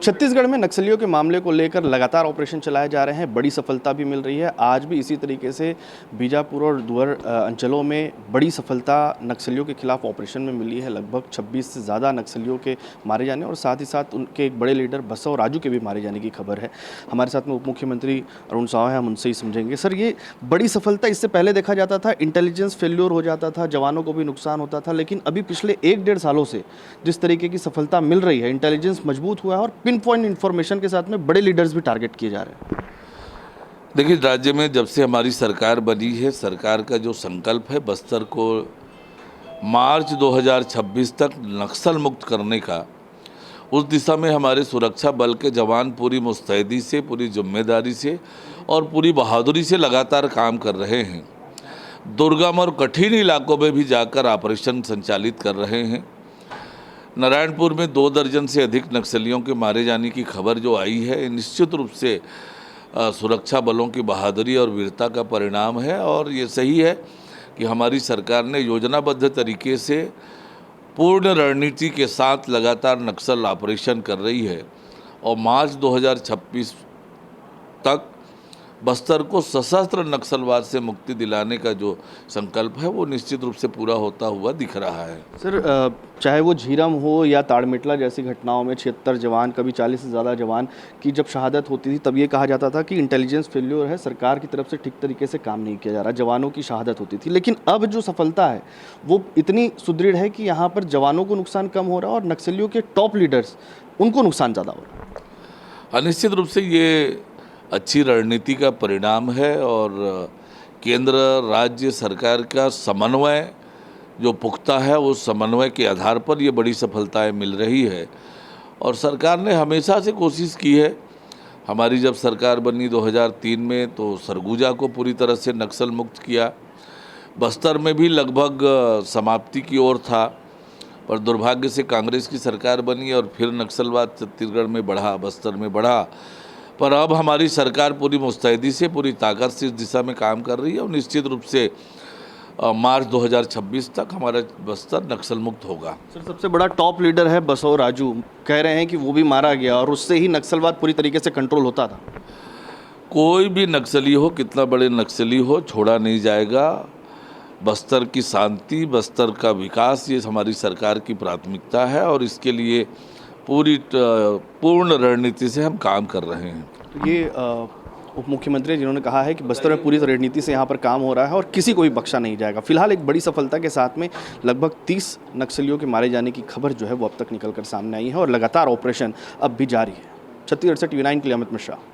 छत्तीसगढ़ में नक्सलियों के मामले को लेकर लगातार ऑपरेशन चलाए जा रहे हैं, बड़ी सफलता भी मिल रही है। आज भी इसी तरीके से बीजापुर और दुअर अंचलों में बड़ी सफलता नक्सलियों के खिलाफ ऑपरेशन में मिली है। लगभग 26 से ज़्यादा नक्सलियों के मारे जाने और साथ ही साथ उनके एक बड़े लीडर बसव राजू के भी मारे जाने की खबर है। हमारे साथ में उप मुख्यमंत्री अरुण साव हैं, हम उनसे ही समझेंगे। सर, ये बड़ी सफलता, इससे पहले देखा जाता था इंटेलिजेंस फेल्योर हो जाता था, जवानों को भी नुकसान होता था, लेकिन अभी पिछले 1-1.5 सालों से जिस तरीके की सफलता मिल रही है, इंटेलिजेंस मजबूत हुआ है और पिन पॉइंट इन्फॉर्मेशन के साथ में बड़े लीडर्स भी टारगेट किए जा रहे हैं। देखिए, राज्य में जब से हमारी सरकार बनी है, सरकार का जो संकल्प है बस्तर को मार्च 2026 तक नक्सल मुक्त करने का, उस दिशा में हमारे सुरक्षा बल के जवान पूरी मुस्तैदी से, पूरी जिम्मेदारी से और पूरी बहादुरी से लगातार काम कर रहे हैं। दुर्गम और कठिन इलाकों में भी जाकर ऑपरेशन संचालित कर रहे हैं। नारायणपुर में 2 दर्जन से अधिक नक्सलियों के मारे जाने की खबर जो आई है, निश्चित रूप से सुरक्षा बलों की बहादुरी और वीरता का परिणाम है। और ये सही है कि हमारी सरकार ने योजनाबद्ध तरीके से पूर्ण रणनीति के साथ लगातार नक्सल ऑपरेशन कर रही है और मार्च 2026 तक बस्तर को सशस्त्र नक्सलवाद से मुक्ति दिलाने का जो संकल्प है वो निश्चित रूप से पूरा होता हुआ दिख रहा है। सर, चाहे वो झीरम हो या ताड़मेटला जैसी घटनाओं में 76 जवान, कभी 40 से ज़्यादा जवान की जब शहादत होती थी, तब ये कहा जाता था कि इंटेलिजेंस फेल्योर है, सरकार की तरफ से ठीक तरीके से काम नहीं किया जा रहा, जवानों की शहादत होती थी। लेकिन अब जो सफलता है वो इतनी सुदृढ़ है कि यहाँ पर जवानों को नुकसान कम हो रहा है और नक्सलियों के टॉप लीडर्स, उनको नुकसान ज़्यादा हो रहा है। निश्चित रूप से ये अच्छी रणनीति का परिणाम है और केंद्र राज्य सरकार का समन्वय जो पुख्ता है, उस समन्वय के आधार पर ये बड़ी सफलताएं मिल रही है। और सरकार ने हमेशा से कोशिश की है। हमारी जब सरकार बनी 2003 में तो सरगुजा को पूरी तरह से नक्सल मुक्त किया। बस्तर में भी लगभग समाप्ति की ओर था, पर दुर्भाग्य से कांग्रेस की सरकार बनी और फिर नक्सलवाद छत्तीसगढ़ में बढ़ा, बस्तर में बढ़ा। पर अब हमारी सरकार पूरी मुस्तैदी से, पूरी ताकत से इस दिशा में काम कर रही है और निश्चित रूप से मार्च 2026 तक हमारा बस्तर नक्सल मुक्त होगा। सर, सबसे बड़ा टॉप लीडर है बसव राजू, कह रहे हैं कि वो भी मारा गया और उससे ही नक्सलवाद पूरी तरीके से कंट्रोल होता था। कोई भी नक्सली हो, कितना बड़े नक्सली हो, छोड़ा नहीं जाएगा। बस्तर की शांति, बस्तर का विकास, ये हमारी सरकार की प्राथमिकता है और इसके लिए पूर्ण रणनीति से हम काम कर रहे हैं। तो ये उप मुख्यमंत्री जिन्होंने कहा है कि बस्तर में पूरी रणनीति से यहाँ पर काम हो रहा है और किसी को भी बख्शा नहीं जाएगा। फिलहाल एक बड़ी सफलता के साथ में लगभग 30 नक्सलियों के मारे जाने की खबर जो है वो अब तक निकल कर सामने आई है और लगातार ऑपरेशन अब भी जारी है। छत्तीसगढ़ से TV9 के लिए अमित मिश्रा।